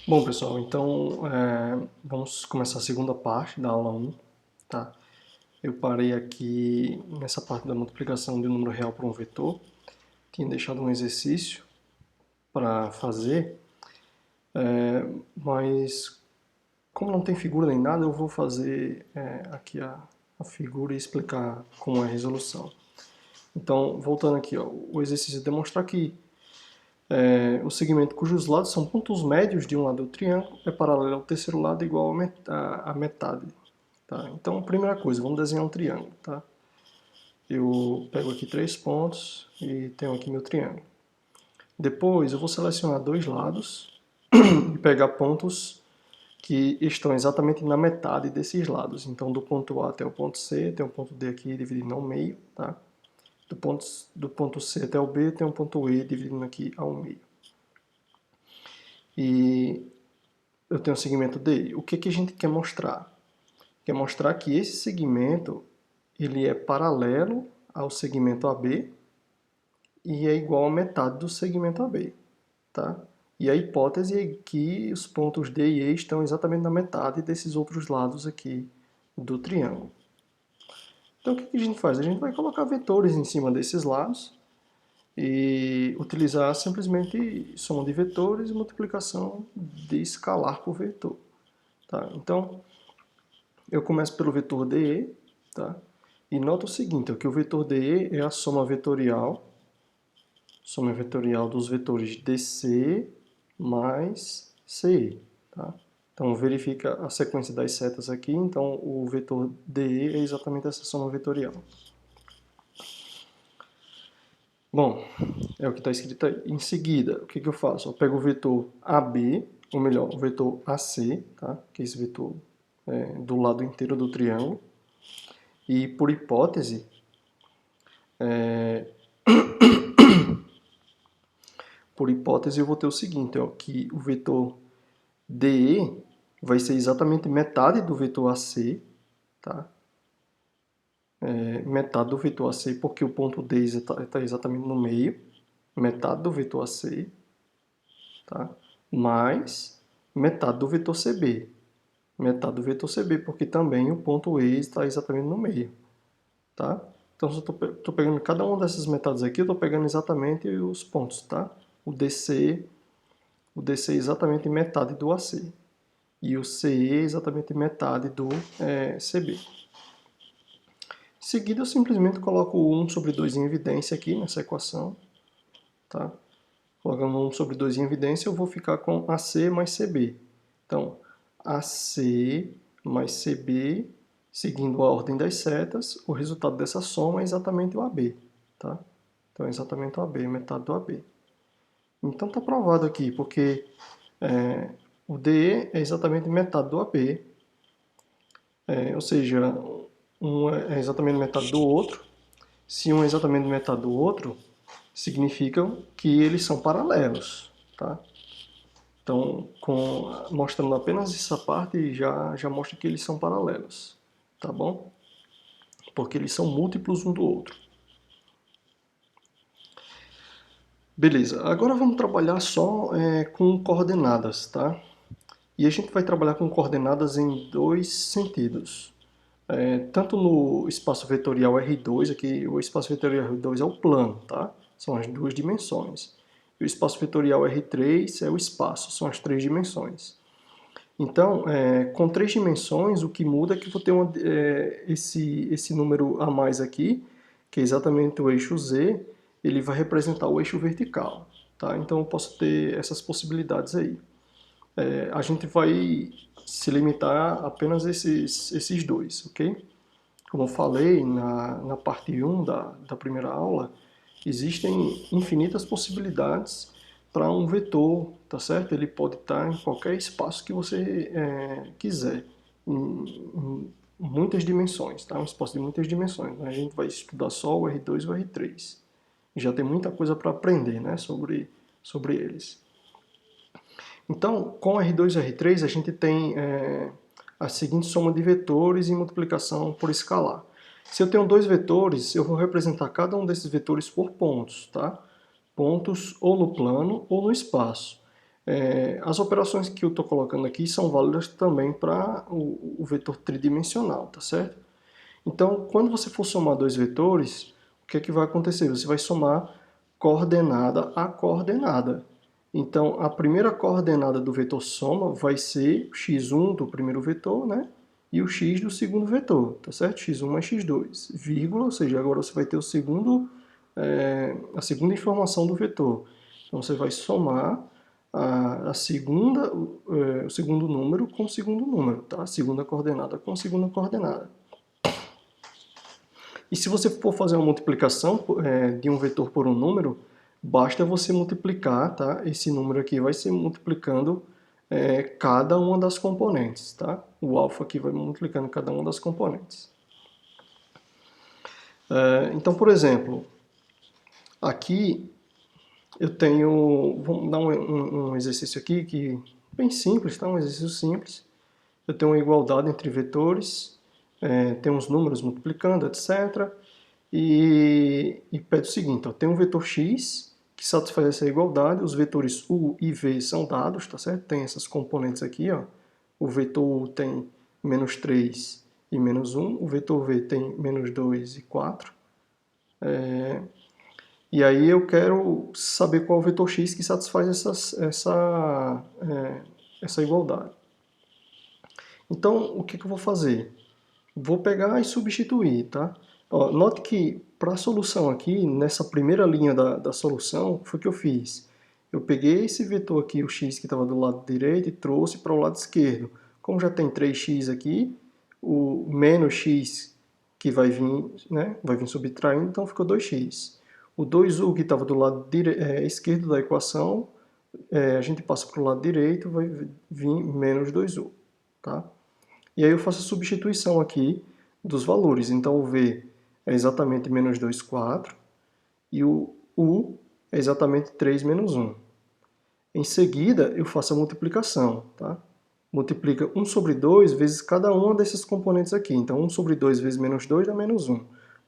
Bom, pessoal, então vamos começar a segunda parte da aula 1, tá? Eu parei aqui nessa parte da multiplicação de um número real por um vetor, tinha deixado um exercício para fazer, mas como não tem figura nem nada, eu vou fazer aqui a figura e explicar como é a resolução. Então, voltando aqui, ó, o exercício é demonstrar que o segmento cujos lados são pontos médios de um lado do triângulo é paralelo ao terceiro lado igual a metade. Tá? Então, primeira coisa, vamos desenhar um triângulo. Tá? Eu pego aqui 3 pontos e tenho aqui meu triângulo. Depois, eu vou selecionar dois lados e pegar pontos que estão exatamente na metade desses lados. Então, do ponto A até o ponto C, tem um ponto D aqui dividindo ao meio. Tá? Do ponto C até o B, tem um ponto E dividindo aqui ao meio. E eu tenho o segmento DI. O que a gente quer mostrar? Quer mostrar que esse segmento ele é paralelo ao segmento AB e é igual a metade do segmento AB. Tá? E a hipótese é que os pontos D e E estão exatamente na metade desses outros lados aqui do triângulo. Então o que a gente faz? A gente vai colocar vetores em cima desses lados e utilizar simplesmente soma de vetores e multiplicação de escalar por vetor. Tá? Então, eu começo pelo vetor DE, tá? E nota o seguinte, ó, que o vetor DE é a soma vetorial dos vetores DC mais CE. Tá? Então, verifica a sequência das setas aqui. Então, o vetor DE é exatamente essa soma vetorial. Bom, é o que está escrito aí. Em seguida, o que eu faço? Eu pego o vetor AB, ou melhor, o vetor AC, tá? Que é esse vetor do lado inteiro do triângulo. E, por hipótese, eu vou ter o seguinte, ó, que o vetor DE vai ser exatamente metade do vetor AC, tá? Metade do vetor AC, porque o ponto D está exatamente no meio, metade do vetor AC, tá? Mais metade do vetor CB, metade do vetor CB, porque também o ponto E está exatamente no meio, tá? Então, se eu estou pegando cada uma dessas metades aqui, eu estou pegando exatamente os pontos, tá? O DC é exatamente metade do AC. E o CE é exatamente metade do CB. Em seguida, eu simplesmente coloco o 1 sobre 2 em evidência aqui nessa equação. Tá? Colocando 1 sobre 2 em evidência, eu vou ficar com AC mais CB. Então, AC mais CB, seguindo a ordem das setas, o resultado dessa soma é exatamente o AB. Tá? Então, é exatamente o AB, metade do AB. Então, está provado aqui, porque o DE é exatamente metade do AB, ou seja, um é exatamente metade do outro. Se um é exatamente metade do outro, significa que eles são paralelos. Tá? Então, mostrando apenas essa parte, já mostra que eles são paralelos. Tá bom? Porque eles são múltiplos um do outro. Beleza, agora vamos trabalhar só com coordenadas, tá? E a gente vai trabalhar com coordenadas em dois sentidos. Tanto no espaço vetorial R2, aqui o espaço vetorial R2 é o plano, tá? São as duas dimensões. E o espaço vetorial R3 é o espaço, são as três dimensões. Então, com três dimensões, o que muda é que eu vou ter esse número a mais aqui, que é exatamente o eixo Z, ele vai representar o eixo vertical. Tá? Então, eu posso ter essas possibilidades aí. A gente vai se limitar a apenas esses dois, ok? Como eu falei na parte 1 da primeira aula, existem infinitas possibilidades para um vetor, tá certo? Ele pode estar em qualquer espaço que você quiser, em muitas dimensões, tá? Um espaço de muitas dimensões. A gente vai estudar só o R2 e o R3. Já tem muita coisa para aprender, né, sobre eles. Então, com R2 e R3, a gente tem a seguinte soma de vetores e multiplicação por escalar. Se eu tenho dois vetores, eu vou representar cada um desses vetores por pontos, tá? Pontos ou no plano ou no espaço. As operações que eu estou colocando aqui são válidas também para o vetor tridimensional, tá certo? Então, quando você for somar dois vetores, o que é que vai acontecer? Você vai somar coordenada a coordenada. Então, a primeira coordenada do vetor soma vai ser x1 do primeiro vetor, né? E o x do segundo vetor, tá certo? x1 mais x2, vírgula, ou seja, agora você vai ter a segunda informação do vetor. Então, você vai somar o segundo número com o segundo número, tá? A segunda coordenada com a segunda coordenada. E se você for fazer uma multiplicação de um vetor por um número, basta você multiplicar, tá? Esse número aqui vai ser multiplicando cada uma das componentes, tá? O alfa aqui vai multiplicando cada uma das componentes. Então, por exemplo, aqui eu tenho... Vamos dar um exercício aqui que bem simples, tá? Um exercício simples. Eu tenho uma igualdade entre vetores, tem uns números multiplicando, etc. E pede o seguinte, ó, tem um vetor x que satisfaz essa igualdade, os vetores u e v são dados, tá certo? Tem essas componentes aqui, ó. O vetor u tem menos 3 e menos 1, o vetor v tem menos 2 e 4. E aí eu quero saber qual é o vetor x que satisfaz essa igualdade. Então, o que eu vou fazer? Vou pegar e substituir, tá? Ó, note que para a solução aqui, nessa primeira linha da solução, foi o que eu fiz. Eu peguei esse vetor aqui, o x que estava do lado direito, e trouxe para o lado esquerdo. Como já tem 3x aqui, o menos x que vai vir, né, vai vir subtraindo, então ficou 2x. O 2u que estava do lado esquerdo da equação, a gente passa para o lado direito, vai vir menos 2u, tá? E aí eu faço a substituição aqui dos valores. Então o V é exatamente menos 2, 4. E o U é exatamente 3 menos 1. Em seguida, eu faço a multiplicação. Tá? Multiplica 1 sobre 2 vezes cada uma desses componentes aqui. Então 1 sobre 2 vezes menos 2 dá menos 1.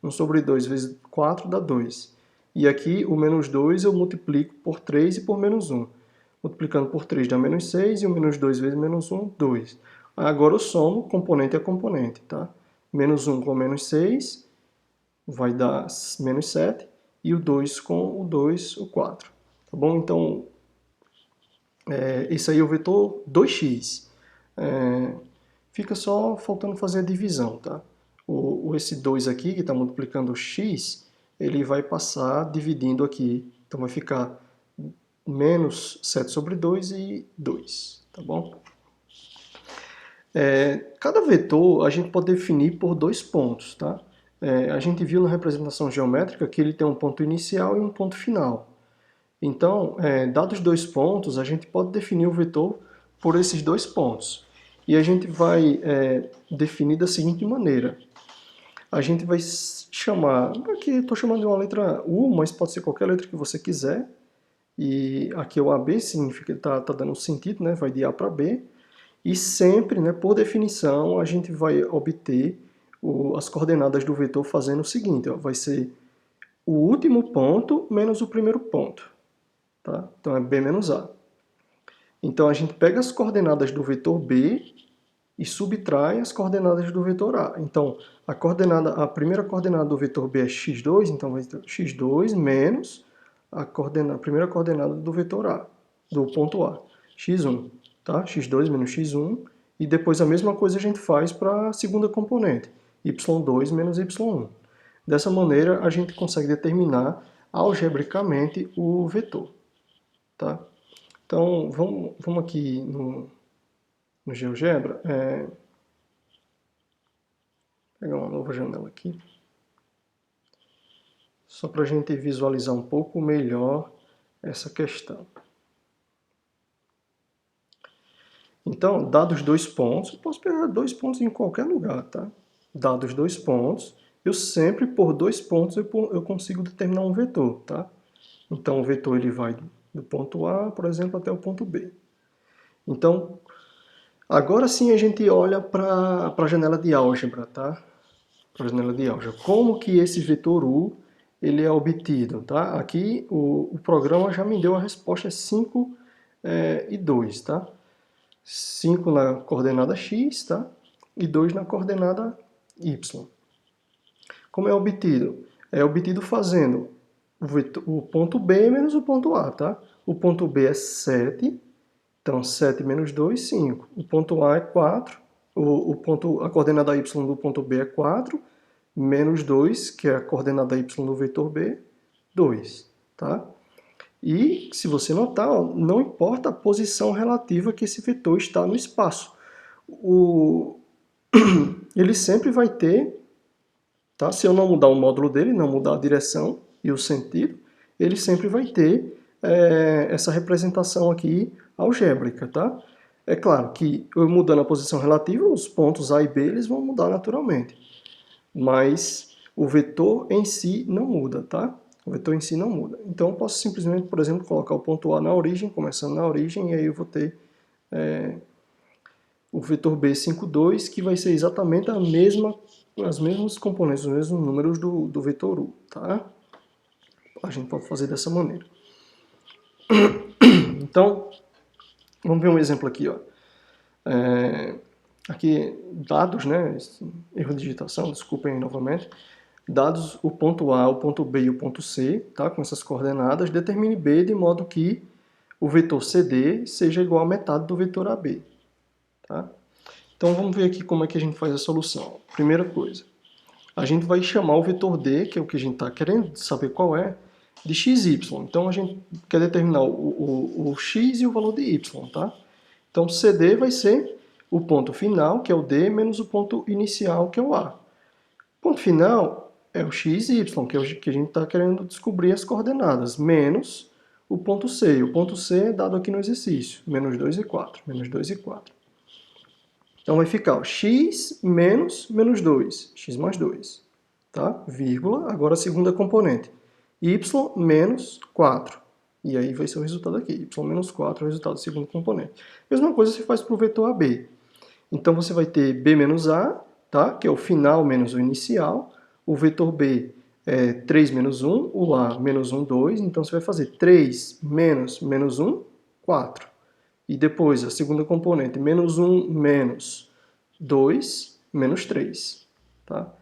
1 sobre 2 vezes 4 dá 2. E aqui o menos 2 eu multiplico por 3 e por menos 1. Multiplicando por 3 dá menos 6 e o menos 2 vezes menos 1, 2. Agora eu somo componente a componente, tá? Menos 1 com menos 6 vai dar menos 7 e o 2 com o 2, o 4. Tá bom? Então, esse aí é o vetor 2x. Fica só faltando fazer a divisão, tá? Esse 2 aqui, que está multiplicando o x, ele vai passar dividindo aqui. Então vai ficar menos 7 sobre 2 e 2, tá bom? Cada vetor a gente pode definir por dois pontos, tá? A gente viu na representação geométrica que ele tem um ponto inicial e um ponto final. Então, dados dois pontos, a gente pode definir o vetor por esses dois pontos. E a gente vai definir da seguinte maneira. A gente vai chamar, aqui estou chamando de uma letra U, mas pode ser qualquer letra que você quiser. E aqui é o AB, significa que está dando sentido, né? Vai de A para B. E sempre, né, por definição, a gente vai obter as coordenadas do vetor fazendo o seguinte, ó, vai ser o último ponto menos o primeiro ponto. Tá? Então é B menos A. Então a gente pega as coordenadas do vetor B e subtrai as coordenadas do vetor A. Então a primeira coordenada do vetor B é x2, então vai ter x2 menos a primeira coordenada do vetor A, do ponto A, x1. Tá? x2 menos x1, e depois a mesma coisa a gente faz para a segunda componente, y2 menos y1. Dessa maneira, a gente consegue determinar algebricamente o vetor. Tá? Então, vamos aqui no GeoGebra, pegar uma nova janela aqui, só para a gente visualizar um pouco melhor essa questão. Então, dados dois pontos, eu posso pegar dois pontos em qualquer lugar, tá? Dados dois pontos, eu sempre, por dois pontos, eu consigo determinar um vetor, tá? Então, o vetor ele vai do ponto A, por exemplo, até o ponto B. Então, agora sim a gente olha para a janela de álgebra, tá? Para a janela de álgebra. Como que esse vetor U ele é obtido, tá? Aqui o programa já me deu a resposta 5 e 2, tá? 5 na coordenada x, tá? E 2 na coordenada y. Como é obtido? É obtido fazendo o ponto B menos o ponto A, tá? O ponto B é 7, então 7 menos 2, 5. O ponto A é 4, a coordenada y do ponto B é 4, menos 2, que é a coordenada y do vetor B, 2, tá? E, se você notar, ó, não importa a posição relativa que esse vetor está no espaço. Ele sempre vai ter, tá? Se eu não mudar o módulo dele, não mudar a direção e o sentido, ele sempre vai ter essa representação aqui algébrica, tá? É claro que eu mudando a posição relativa, os pontos A e B eles vão mudar naturalmente, mas o vetor em si não muda, tá? O vetor em si não muda. Então eu posso simplesmente, por exemplo, colocar o ponto A na origem, começando na origem, e aí eu vou ter o vetor B 5, 2, que vai ser exatamente as mesmas componentes, os mesmos números do vetor U, tá? A gente pode fazer dessa maneira. Então, vamos ver um exemplo aqui, ó. Aqui, dados, né? Erro de digitação, desculpem novamente. Dados o ponto A, o ponto B e o ponto C, tá? Com essas coordenadas, determine B de modo que o vetor CD seja igual a metade do vetor AB, tá? Então vamos ver aqui como é que a gente faz a solução. Primeira coisa, a gente vai chamar o vetor D, que é o que a gente está querendo saber qual é, de xy. Então a gente quer determinar o x e o valor de y, tá? Então CD vai ser o ponto final, que é o D, menos o ponto inicial, que é o A. O ponto final é o x e y, que é o que a gente está querendo descobrir as coordenadas, menos o ponto C. O ponto C é dado aqui no exercício, menos 2 e 4, menos 2 e 4. Então vai ficar o x menos 2, x mais 2, tá? Vírgula, agora a segunda componente, y menos 4. E aí vai ser o resultado aqui, y menos 4 é o resultado do segundo componente. Mesma coisa se faz para o vetor AB. Então você vai ter b menos a, tá? Que é o final menos o inicial. O vetor b é 3 menos 1, o a menos 1, 2. Então você vai fazer 3 menos 1, 4. E depois a segunda componente, menos 1 menos 2, menos 3. Tá?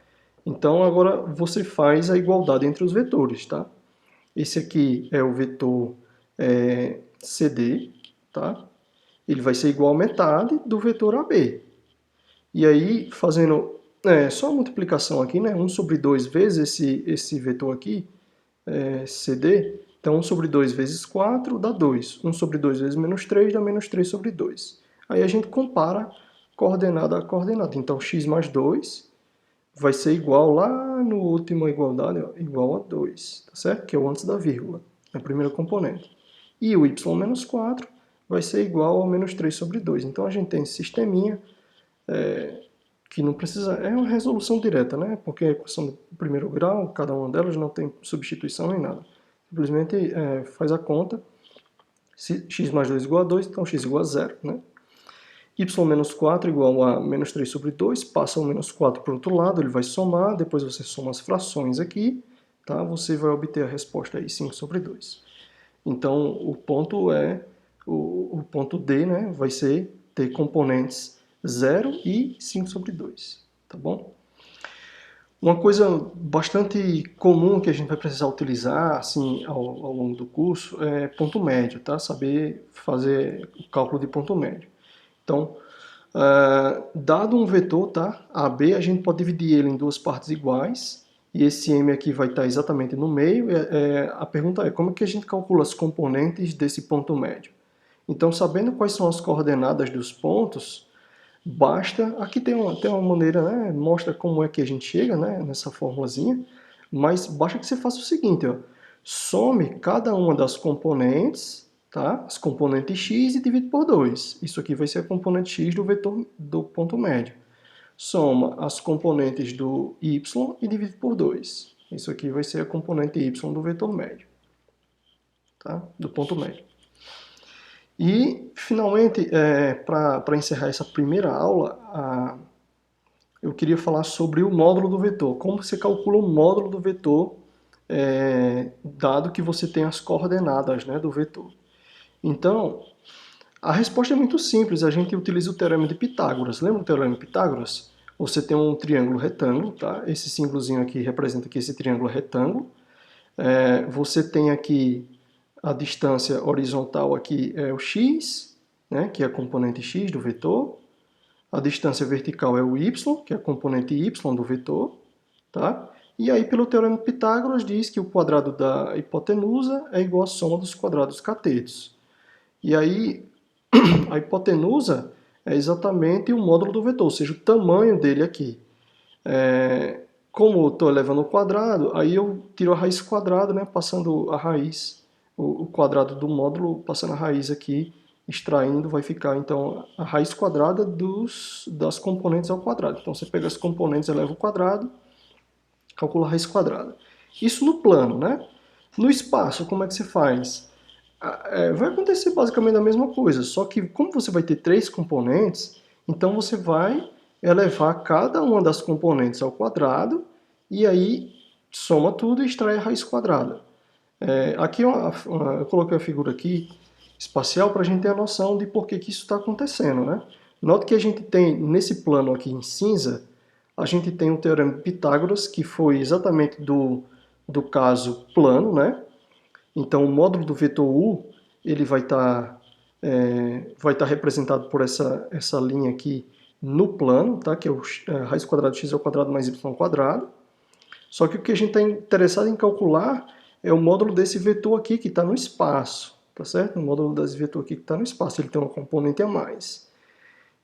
Então agora você faz a igualdade entre os vetores. Tá? Esse aqui é o vetor CD, tá? Ele vai ser igual a metade do vetor AB. E aí, fazendo só a multiplicação aqui, né? 1 sobre 2 vezes esse vetor aqui, CD, então 1 sobre 2 vezes 4 dá 2. 1 sobre 2 vezes menos 3 dá menos 3 sobre 2. Aí a gente compara coordenada a coordenada. Então x mais 2 vai ser igual lá no última igualdade, ó, igual a 2, tá certo? Que é o antes da vírgula, a primeira componente. E o y menos 4 vai ser igual a menos 3 sobre 2. Então a gente tem esse sisteminha que não precisa, é uma resolução direta, né? Porque a equação do primeiro grau, cada uma delas não tem substituição nem nada. Simplesmente faz a conta, se x mais 2 igual a 2, então x igual a 0, né? Y menos 4 igual a menos 3 sobre 2, passa o menos 4 para o outro lado, ele vai somar, depois você soma as frações aqui, tá? Você vai obter a resposta aí, 5 sobre 2. Então, o ponto D, né, vai ter componentes 0 e 5 sobre 2, tá bom? Uma coisa bastante comum que a gente vai precisar utilizar assim, ao longo do curso é ponto médio, tá? Saber fazer o cálculo de ponto médio. Então, dado um vetor, tá? AB, a gente pode dividir ele em duas partes iguais, e esse M aqui vai estar exatamente no meio. A pergunta é, como é que a gente calcula as componentes desse ponto médio? Então, sabendo quais são as coordenadas dos pontos, basta, aqui tem uma maneira, né, mostra como é que a gente chega, né, nessa formulazinha, mas basta que você faça o seguinte, ó, some cada uma das componentes, tá, as componentes x e divide por 2. Isso aqui vai ser a componente x do vetor do ponto médio. Soma as componentes do y e divide por 2. Isso aqui vai ser a componente y do vetor médio, tá, do ponto médio. E, finalmente, para encerrar essa primeira aula, eu queria falar sobre o módulo do vetor. Como você calcula o módulo do vetor, dado que você tem as coordenadas, né, do vetor. Então, a resposta é muito simples, a gente utiliza o Teorema de Pitágoras. Lembra o Teorema de Pitágoras? Você tem um triângulo retângulo, tá? Esse símbolozinho aqui representa que esse triângulo é retângulo. Você tem aqui a distância horizontal aqui é o x, né, que é a componente x do vetor. A distância vertical é o y, que é a componente y do vetor. Tá? E aí, pelo Teorema de Pitágoras, diz que o quadrado da hipotenusa é igual à soma dos quadrados catetos. E aí, a hipotenusa é exatamente o módulo do vetor, ou seja, o tamanho dele aqui. Como eu estou elevando ao quadrado, aí eu tiro a raiz quadrada, né, passando a raiz, o quadrado do módulo, passando a raiz aqui, extraindo, vai ficar então a raiz quadrada das componentes ao quadrado. Então você pega as componentes, eleva ao quadrado, calcula a raiz quadrada. Isso no plano, né? No espaço, como é que você faz? Vai acontecer basicamente a mesma coisa, só que como você vai ter três componentes, então você vai elevar cada uma das componentes ao quadrado e aí soma tudo e extrai a raiz quadrada. Aqui eu coloquei a figura aqui espacial para a gente ter a noção de por que isso está acontecendo, né? Note que a gente tem nesse plano aqui em cinza, a gente tem o Teorema de Pitágoras, que foi exatamente do caso plano, né? Então, o módulo do vetor u ele vai estar representado por essa linha aqui no plano, tá? Que é a raiz quadrada de x ao quadrado mais y ao quadrado. Só que o que a gente está interessado em calcular é o módulo desse vetor aqui que está no espaço, tá certo? O módulo desse vetor aqui que está no espaço, ele tem uma componente a mais.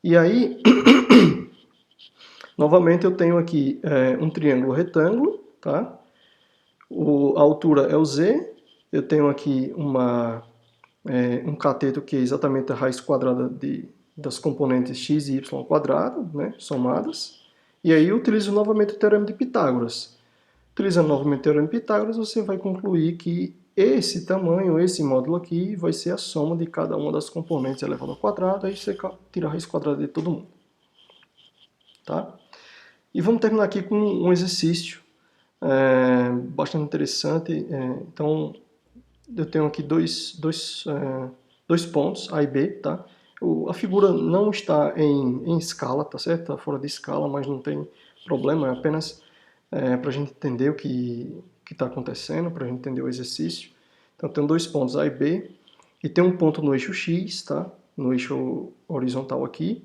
E aí, novamente eu tenho aqui um triângulo retângulo, tá? A altura é o z, eu tenho aqui um cateto que é exatamente a raiz quadrada das componentes x e y ao quadrado, né, somadas. E aí eu utilizo novamente o Teorema de Pitágoras. Utilizando novamente o Teorema de Pitágoras, você vai concluir que esse tamanho, esse módulo aqui, vai ser a soma de cada uma das componentes elevado ao quadrado, aí você tira a raiz quadrada de todo mundo. Tá? E vamos terminar aqui com um exercício bastante interessante. Então, eu tenho aqui dois pontos, A e B, tá? A figura não está em escala, tá certo? Está fora de escala, mas não tem problema, é apenas para a gente entender o que está acontecendo, para a gente entender o exercício. Então, eu tenho dois pontos, A e B, e tem um ponto no eixo X, tá? No eixo horizontal aqui,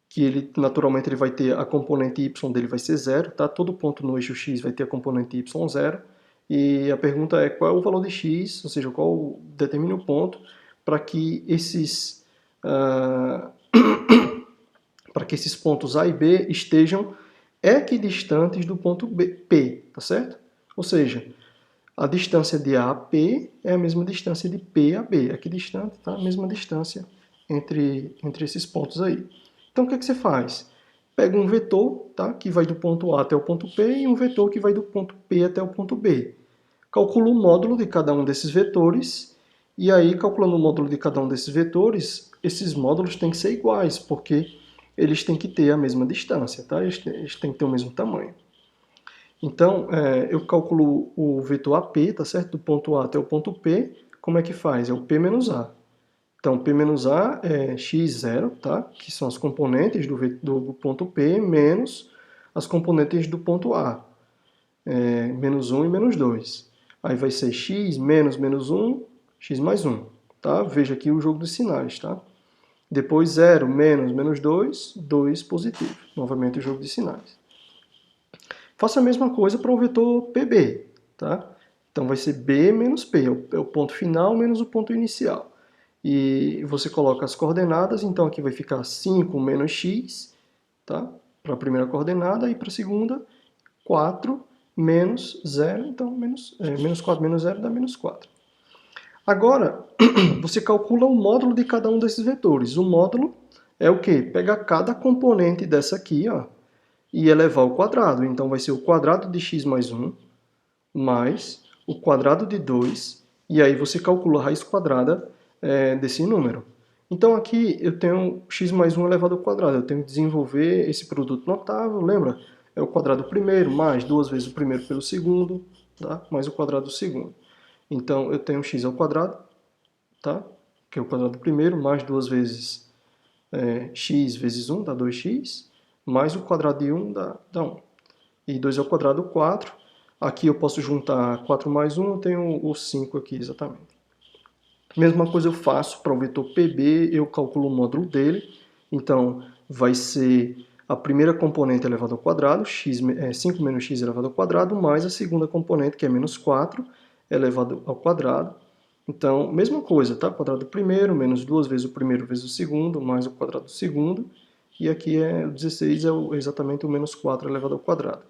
que ele naturalmente ele vai ter a componente y dele vai ser zero, tá? Todo ponto no eixo x vai ter a componente y zero. E a pergunta é qual é o valor de x, ou seja, qual determina o ponto para que para que esses pontos A e B estejam equidistantes do ponto P, tá certo? Ou seja, a distância de A a P é a mesma distância de P a B, equidistante, tá? A mesma distância entre esses pontos aí. Então, o que você faz? Pega um vetor, tá, que vai do ponto A até o ponto P e um vetor que vai do ponto P até o ponto B. Calcula o módulo de cada um desses vetores e aí, calculando o módulo de cada um desses vetores, esses módulos têm que ser iguais, porque eles têm que ter a mesma distância, tá? Eles têm que ter o mesmo tamanho. Então, eu calculo o vetor AP, tá certo? Do ponto A até o ponto P. Como é que faz? É o P menos A. Então, P menos A é x0, tá? Que são as componentes do ponto P, menos as componentes do ponto A. Menos 1 e menos 2. Aí vai ser x menos menos 1, x mais 1. Tá? Veja aqui o jogo dos sinais, tá? Depois 0 menos menos 2, 2 positivo. Novamente o jogo de sinais. Faça a mesma coisa para o vetor PB, tá? Então vai ser B menos P, é o ponto final menos o ponto inicial. E você coloca as coordenadas, então aqui vai ficar 5 menos x, tá? Para a primeira coordenada, e para a segunda, 4 menos 0, então menos 4 menos 0 dá menos 4. Agora, você calcula o módulo de cada um desses vetores. O módulo é o quê? Pega cada componente dessa aqui, ó, e elevar ao quadrado. Então vai ser o quadrado de x mais 1 mais o quadrado de 2, e aí você calcula a raiz quadrada desse número. Então aqui eu tenho x mais 1 elevado ao quadrado, eu tenho que desenvolver esse produto notável, lembra? É o quadrado do primeiro, mais duas vezes o primeiro pelo segundo, tá? Mais o quadrado do segundo. Então eu tenho x ao quadrado, tá? que é o quadrado do primeiro, mais 2 vezes x vezes 1 dá 2x, mais o quadrado de 1 dá 1. E 2 ao quadrado, 4. Aqui eu posso juntar 4 mais 1, eu tenho o 5 aqui exatamente. Mesma coisa eu faço para o vetor PB, eu calculo o módulo dele. Então, vai ser a primeira componente elevado ao quadrado, 5 menos x elevado ao quadrado, mais a segunda componente, que é menos 4, elevado ao quadrado. Então, mesma coisa, tá? Quadrado do primeiro, menos 2 vezes o primeiro vezes o segundo, mais o quadrado do segundo. E aqui o 16 é exatamente o menos 4 elevado ao quadrado.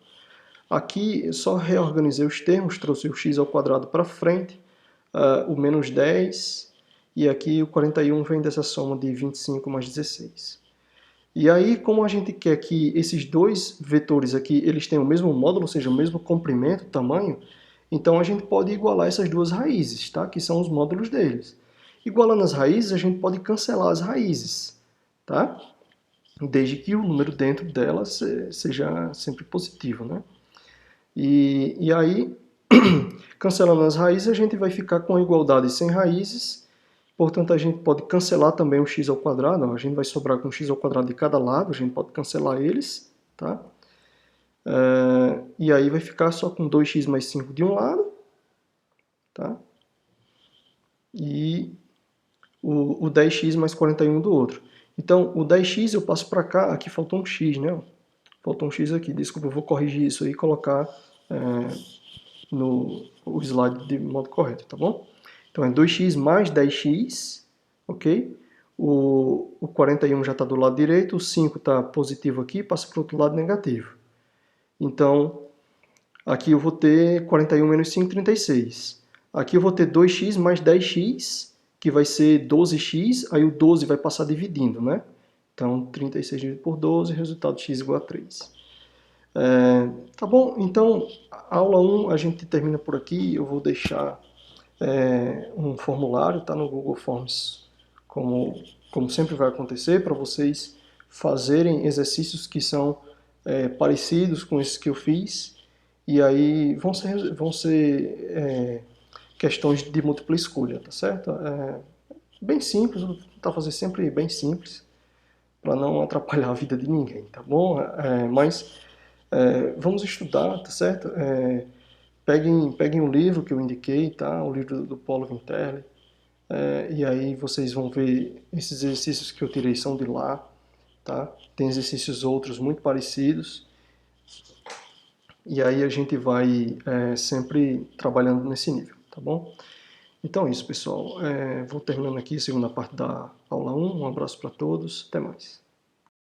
Aqui, só reorganizei os termos, trouxe o x ao quadrado para frente, o menos 10, e aqui o 41 vem dessa soma de 25 mais 16. E aí, como a gente quer que esses dois vetores aqui eles tenham o mesmo módulo, ou seja, o mesmo comprimento, tamanho, então a gente pode igualar essas duas raízes, tá? Que são os módulos deles. Igualando as raízes, a gente pode cancelar as raízes, tá? Desde que o número dentro delas seja sempre positivo, né? E aí, cancelando as raízes, a gente vai ficar com a igualdade sem raízes. Portanto, a gente pode cancelar também o x ao quadrado. A gente vai sobrar com x ao quadrado de cada lado. A gente pode cancelar eles. Tá? E aí vai ficar só com 2x mais 5 de um lado. Tá? E o 10x mais 41 do outro. Então, o 10x eu passo para cá. Aqui faltou um x, né? Faltou um x aqui. Desculpa, eu vou corrigir isso aí e colocar no slide de modo correto, tá bom? Então é 2x mais 10x, ok? O 41 já está do lado direito, o 5 está positivo aqui, passa para o outro lado negativo. Então, aqui eu vou ter 41 menos 5, 36. Aqui eu vou ter 2x mais 10x, que vai ser 12x, aí o 12 vai passar dividindo, né? Então, 36 dividido por 12, resultado x igual a 3. Tá bom? Então, a aula 1 a gente termina por aqui. Eu vou deixar um formulário, tá no Google Forms, como sempre vai acontecer, para vocês fazerem exercícios que são parecidos com esses que eu fiz. E aí vão ser questões de múltipla escolha, tá certo? Bem simples, vou tentar fazer sempre bem simples, para não atrapalhar a vida de ninguém, tá bom? Mas vamos estudar, tá certo? Peguem o livro que eu indiquei, tá? O livro do Paulo Vinterli. E aí vocês vão ver esses exercícios que eu tirei são de lá, tá? Tem exercícios outros muito parecidos. E aí a gente vai sempre trabalhando nesse nível, tá bom? Então é isso, pessoal. Vou terminando aqui a segunda parte da aula 1. Um abraço para todos. Até mais.